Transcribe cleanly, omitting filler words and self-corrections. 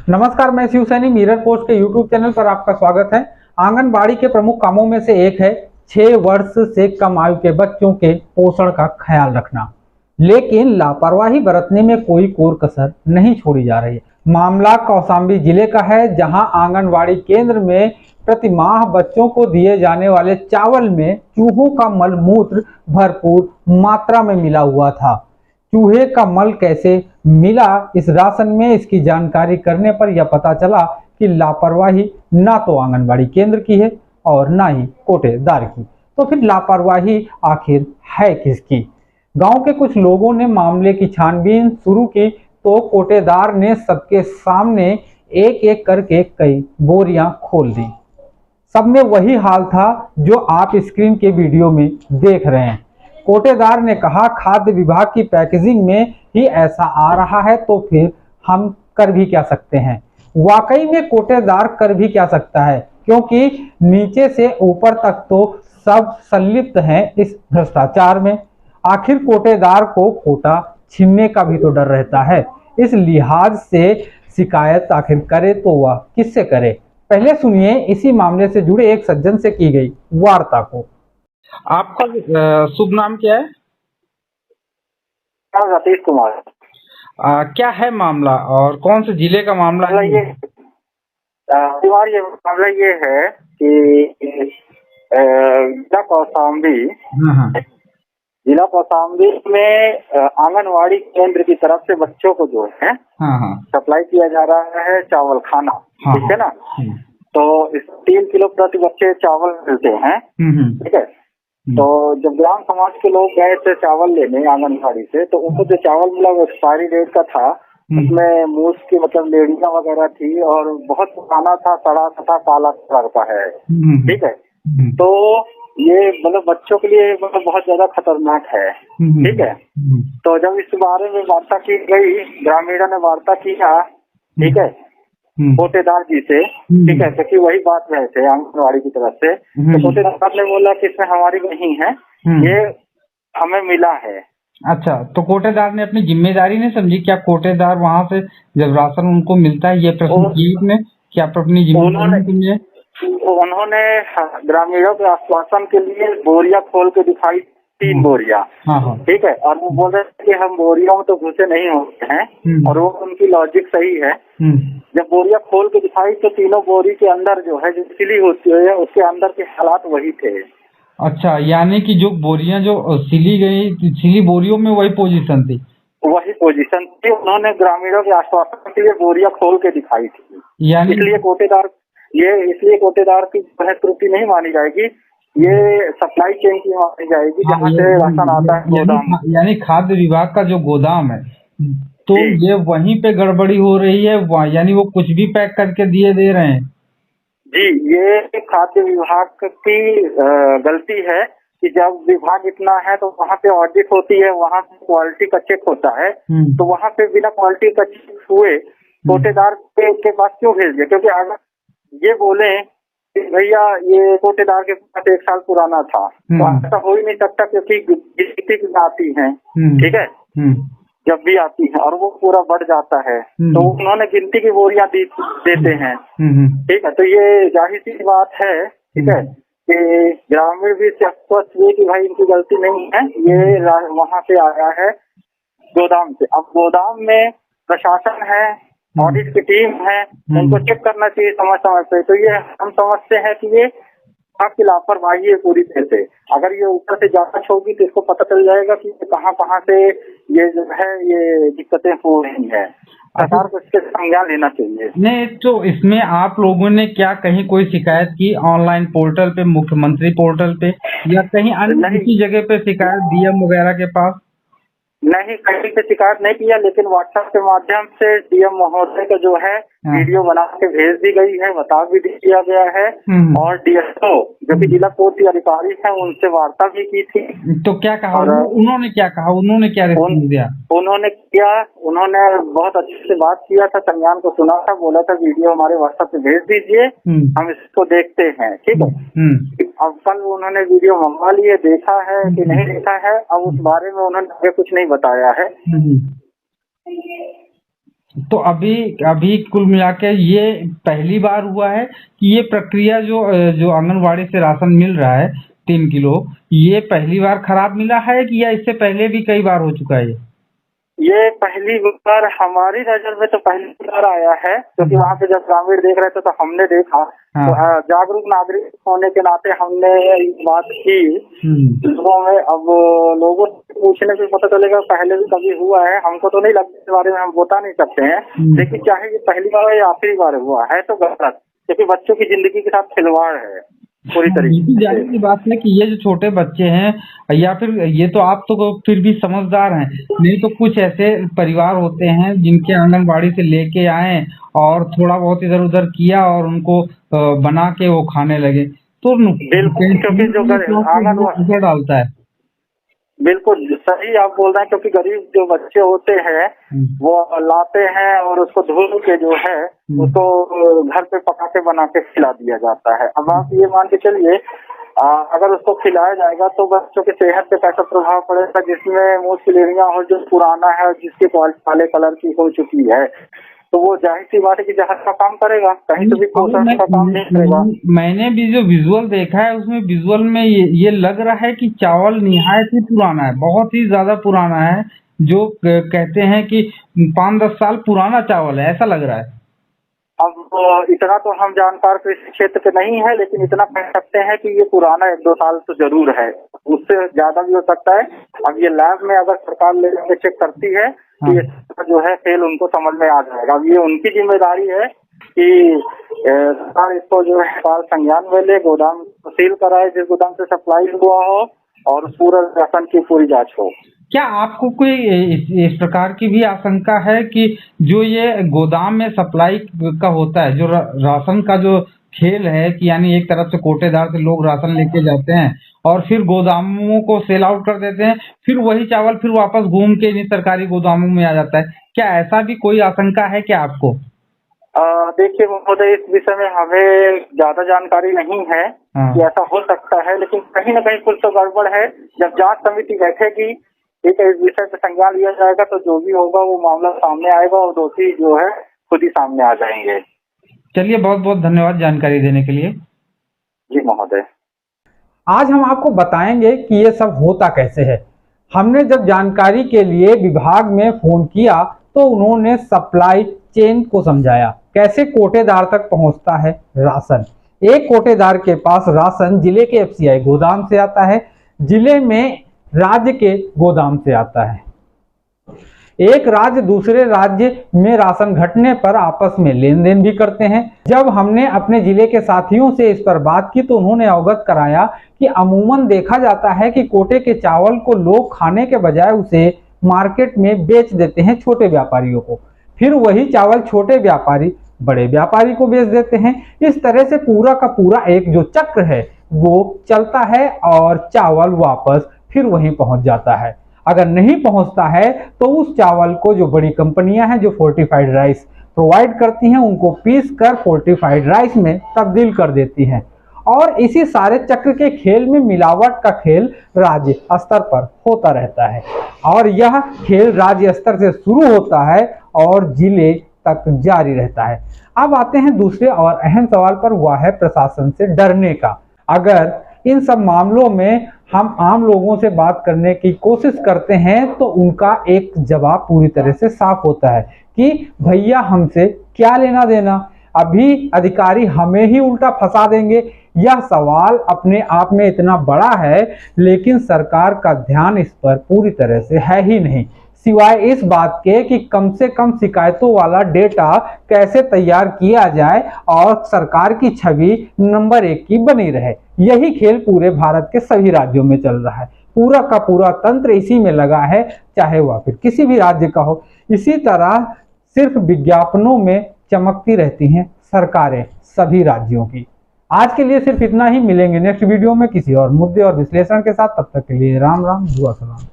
नमस्कार, मैं Shiv Saini mirror post के यूट्यूब चैनल पर आपका स्वागत है। आंगनबाड़ी के प्रमुख कामों में से एक है 6 वर्ष से कम आयु के बच्चों के पोषण का ख्याल रखना, लेकिन लापरवाही बरतने में कोई कोर कसर नहीं छोड़ी जा रही है। मामला कौशाम्बी जिले का है, जहां आंगनबाड़ी केंद्र में प्रति माह बच्चों को दिए जाने वाले चावल में चूहों का मलमूत्र भरपूर मात्रा में मिला हुआ था। चूहे का मल कैसे मिला इस राशन में, इसकी जानकारी करने पर यह पता चला कि लापरवाही ना तो आंगनबाड़ी केंद्र की है और ना ही कोटेदार की। तो फिर लापरवाही आखिर है किसकी? गांव के कुछ लोगों ने मामले की छानबीन शुरू की तो कोटेदार ने सबके सामने एक एक करके कई बोरियां खोल दी। सब में वही हाल था जो आप स्क्रीन के वीडियो में देख रहे हैं। कोटेदार ने कहा, खाद्य विभाग की पैकेजिंग में ही ऐसा आ रहा है तो फिर हम कर भी क्या सकते हैं। वाकई में कोटेदार कर भी क्या सकता है, क्योंकि नीचे से ऊपर तक तो सब संलिप्त हैं इस भ्रष्टाचार में। आखिर कोटेदार को कोटा छीनने का भी तो डर रहता है। इस लिहाज से शिकायत आखिर करे तो वह किससे करे? पहले सुनिए इसी मामले से जुड़े एक सज्जन से की गई वार्ता को। आपका शुभ नाम क्या है? सतीश कुमार। क्या है मामला और कौन से जिले का मामला है? ये मामला ये है कि जिला कौशाम्बी में आंगनवाड़ी केंद्र की तरफ से बच्चों को जो है सप्लाई किया जा रहा है चावल खाना। ठीक है ना? तो इस 3 किलो प्रति बच्चे चावल मिलते हैं। ठीक है। तो जब ग्राम समाज के लोग गए थे चावल लेने आंगनबाड़ी से, तो उनको जो चावल मिला वो एक्सपायरी डेट का था। उसमें मूस की मतलब लेड़ियां वगैरह थी और बहुत पुराना था, सड़ा तथा काला कलर का है। ठीक है। तो ये मतलब बच्चों के लिए मतलब बहुत ज्यादा खतरनाक है। ठीक है। तो जब इस बारे में वार्ता की गई, ग्रामीणों ने वार्ता किया, ठीक है, कोटेदार जी से। ठीक है, क्योंकि वही बात रहे थे आंगनबाड़ी की तरफ से। तो कोटेदार ने बोला कि इसमें हमारी नहीं है, ये हमें मिला है। अच्छा, तो कोटेदार ने अपनी जिम्मेदारी नहीं समझी क्या? कोटेदार वहाँ से जब राशन उनको मिलता है, ये प्रश्न किया ने क्या अपनी जिम्मेदारी? उन्होंने ग्रामीणों के आश्वासन के लिए बोरिया खोल के दिखाई, 3 बोरिया। ठीक है। और वो बोल रहे थे कि हम बोरियों में तो घुसे नहीं होते हैं, और वो उनकी लॉजिक सही है। जब बोरिया खोल के दिखाई तो तीनों बोरी के अंदर जो है जो सिली होती है उसके अंदर के हालात वही थे। अच्छा, यानी कि जो बोरियां जो सिली गई, सिली बोरियों में वही पोजीशन थी? वही पोजीशन थी। उन्होंने ग्रामीणों के आश्वासन के लिए बोरिया खोल के दिखाई थी। यानी इसलिए कोटेदार की त्रुटि नहीं मानी जाएगी, ये सप्लाई चेन की मानी जाएगी, जहाँ से राशन आता है गोदाम। यानी खाद्य विभाग का जो गोदाम है, तो ये वहीं पे गड़बड़ी हो रही है, यानी वो कुछ भी पैक करके दे रहे हैं? जी, ये खाद्य विभाग की गलती है कि जब विभाग इतना है तो वहाँ पे ऑडिट होती है, वहाँ पे क्वालिटी का चेक होता है, तो वहाँ पे बिना क्वालिटी का चेक हुए कोटेदार के पास क्यों भेज दिया? क्योंकि अगर ये बोले कि भैया ये कोटेदार के पास 1 साल पुराना था, तो ऐसा हो ही नहीं सकता, क्योंकि गिनती आती है। ठीक है, जब भी आती है और वो पूरा बढ़ जाता है, तो उन्होंने गिनती की बोरियां देते हैं। ठीक है। तो ये जाहिर सी बात है, ठीक है, कि ग्रामीण भी स्पष्ट हुए कि भाई इनकी गलती नहीं है, ये वहां से आया है गोदाम से। अब गोदाम में प्रशासन है, ऑडिट की टीम है, उनको चेक करना चाहिए समय समय पे। तो ये हम समझते हैं कि ये आपकी लापरवाही है पूरी तरह से। अगर ये ऊपर से जांच होगी तो इसको पता चल जाएगा कि कहाँ से ये जो है ये दिक्कतें हो रही है। सरकार को इसके संज्ञान लेना चाहिए। नहीं, तो इसमें आप लोगों ने क्या कहीं कोई शिकायत की ऑनलाइन पोर्टल पे, मुख्यमंत्री पोर्टल पे, या कहीं अन्य किसी जगह पे शिकायत डीएम वगैरह के पास? नहीं, कहीं से शिकायत नहीं किया, लेकिन व्हाट्सएप के माध्यम से डीएम महोदय का जो है वीडियो बना के भेज दी गई है, बता भी दिया गया है। और डीएसओ जो कि जिला कोर्ट के अधिकारी हैं, उनसे वार्ता भी की थी। तो क्या कहा उन्होंने? क्या कहा उन्होंने? क्या रिस्पॉन्स दिया उन्होंने बहुत अच्छे से बात किया था, संज्ञान को सुना था, बोला था वीडियो हमारे व्हाट्सएप पे भेज दीजिए, हम इसको देखते हैं। ठीक है। अब कल उन्होंने वीडियो मंगवा लिए, देखा है कि नहीं देखा है, अब उस बारे में उन्होंने आगे कुछ नहीं बताया है। तो अभी अभी कुल मिला के ये पहली बार हुआ है कि ये प्रक्रिया जो आंगनवाड़ी से राशन मिल रहा है 3 किलो, ये पहली बार खराब मिला है कि या इससे पहले भी कई बार हो चुका है? ये पहली बार हमारी नजर में तो पहली बार आया है, क्योंकि वहाँ पे जब ग्रामीण देख रहे थे तो हमने देखा। हाँ। तो जागरूक नागरिक होने के नाते हमने ये बात की लोगों में। अब लोगों से पूछने से पता चलेगा पहले भी कभी हुआ है, हमको तो नहीं लगता, इस बारे में हम बता नहीं सकते हैं। लेकिन चाहे ये पहली बार या आखिरी बार हुआ है तो गलत, क्योंकि बच्चों की जिंदगी के साथ खिलवाड़ है पूरी तरीके से। जाहिर सी बात है कि ये जो छोटे बच्चे हैं या फिर ये तो आप तो फिर भी समझदार हैं, नहीं तो कुछ ऐसे परिवार होते हैं जिनके आंगनबाड़ी से लेके आए और थोड़ा बहुत इधर उधर किया और उनको बना के वो खाने लगे, तो बिल्कुल, क्योंकि जो असर डालता है। बिल्कुल सही आप बोल रहे हैं, क्योंकि गरीब जो बच्चे होते हैं वो लाते हैं और उसको धुल के जो है उसको घर पे पका के बना के खिला दिया जाता है। अब आप ये मान के चलिए अगर उसको खिलाया जाएगा तो बच्चों की सेहत पे कैसा प्रभाव पड़ेगा, जिसमें मुंह की लेरियां हो, जो पुराना है और जिसकी क्वालिटी काले कलर की हो चुकी है, तो वो जाहिर सी बात है कि जहर का काम करेगा, कहीं तो भी पोषण का काम नहीं करेगा। मैंने भी जो विजुअल देखा है उसमें विजुअल में ये लग रहा है कि चावल निहायत ही पुराना है, बहुत ही ज्यादा पुराना है, जो कहते हैं कि 5-10 साल पुराना चावल है, ऐसा लग रहा है। अब इतना तो हम जानकार कृषि क्षेत्र के नहीं है, लेकिन इतना कह सकते हैं कि ये पुराना 1-2 साल तो जरूर है, उससे ज्यादा भी हो सकता है। अब ये लैब में अगर सरकार ले जाके चेक करती है तो ये जो है फेल उनको समझ में आ जाएगा। अब ये उनकी जिम्मेदारी है कि सरकार इसको जो है संज्ञान में ले, गोदाम को सील कराए जिस गोदाम से सप्लाई हुआ हो, और पूरा राशन की पूरी जांच हो। क्या आपको कोई इस प्रकार की भी आशंका है कि जो ये गोदाम में सप्लाई का होता है, जो राशन का जो खेल है कि यानी एक तरफ से कोटेदार से लोग राशन लेके जाते हैं और फिर गोदामों को सेल आउट कर देते हैं, फिर वही चावल फिर वापस घूम के इन सरकारी गोदामों में आ जाता है, क्या ऐसा भी कोई आशंका है क्या आपको? देखिए महोदय, इस विषय में हमें ज्यादा जानकारी नहीं है कि ऐसा हो सकता है, लेकिन कहीं ना कहीं कुछ तो गड़बड़ है। जब जांच समिति बैठेगी, ठीक है, इस विषय पे संज्ञान लिया जाएगा तो जो भी होगा वो मामला सामने आएगा और दोषी जो है खुद ही सामने आ जाएंगे। चलिए, बहुत बहुत धन्यवाद जानकारी देने के लिए। जी महोदय। आज हम आपको बताएंगे कि ये सब होता कैसे है। हमने जब जानकारी के लिए विभाग में फोन किया तो उन्होंने सप्लाई चेन को समझाया, कैसे कोटेदार तक पहुंचता है राशन। एक कोटेदार के पास राशन जिले के FCI गोदाम से आता है, जिले में राज्य के गोदाम से आता है। एक राज्य दूसरे राज्य में राशन घटने पर आपस में लेन देन भी करते हैं। जब हमने अपने जिले के साथियों से इस पर बात की तो उन्होंने अवगत कराया कि अमूमन देखा जाता है कि कोटे के चावल को लोग खाने के बजाय उसे मार्केट में बेच देते हैं छोटे व्यापारियों को, फिर वही चावल छोटे व्यापारी बड़े व्यापारी को बेच देते हैं। इस तरह से पूरा का पूरा एक जो चक्र है वो चलता है और चावल वापस फिर वहीं पहुंच जाता है। अगर नहीं पहुंचता है तो उस चावल को जो बड़ी कंपनियां हैं जो फोर्टिफाइड राइस प्रोवाइड करती हैं उनको पीस कर फोर्टिफाइड राइस में तब्दील कर देती हैं। और इसी सारे चक्र के खेल में मिलावट का खेल राज्य स्तर पर होता रहता है और यह खेल राज्य स्तर से शुरू होता है और जिले तक जारी रहता है। अब आते हैं दूसरे और अहम सवाल पर, वह है प्रशासन से डरने का। अगर इन सब मामलों में हम आम लोगों से बात करने की कोशिश करते हैं तो उनका एक जवाब पूरी तरह से साफ होता है कि भैया हमसे क्या लेना देना, अभी अधिकारी हमें ही उल्टा फंसा देंगे। यह सवाल अपने आप में इतना बड़ा है लेकिन सरकार का ध्यान इस पर पूरी तरह से है ही नहीं, सिवाय इस बात के कि कम से कम शिकायतों वाला डेटा कैसे तैयार किया जाए और सरकार की छवि नंबर 1 की बनी रहे। यही खेल पूरे भारत के सभी राज्यों में चल रहा है, पूरा का पूरा तंत्र इसी में लगा है, चाहे वह फिर किसी भी राज्य का हो। इसी तरह सिर्फ विज्ञापनों में चमकती रहती हैं सरकारें सभी राज्यों की। आज के लिए सिर्फ इतना ही, मिलेंगे नेक्स्ट वीडियो में किसी और मुद्दे और विश्लेषण के साथ। तब तक के लिए राम राम, दुआ सलाम।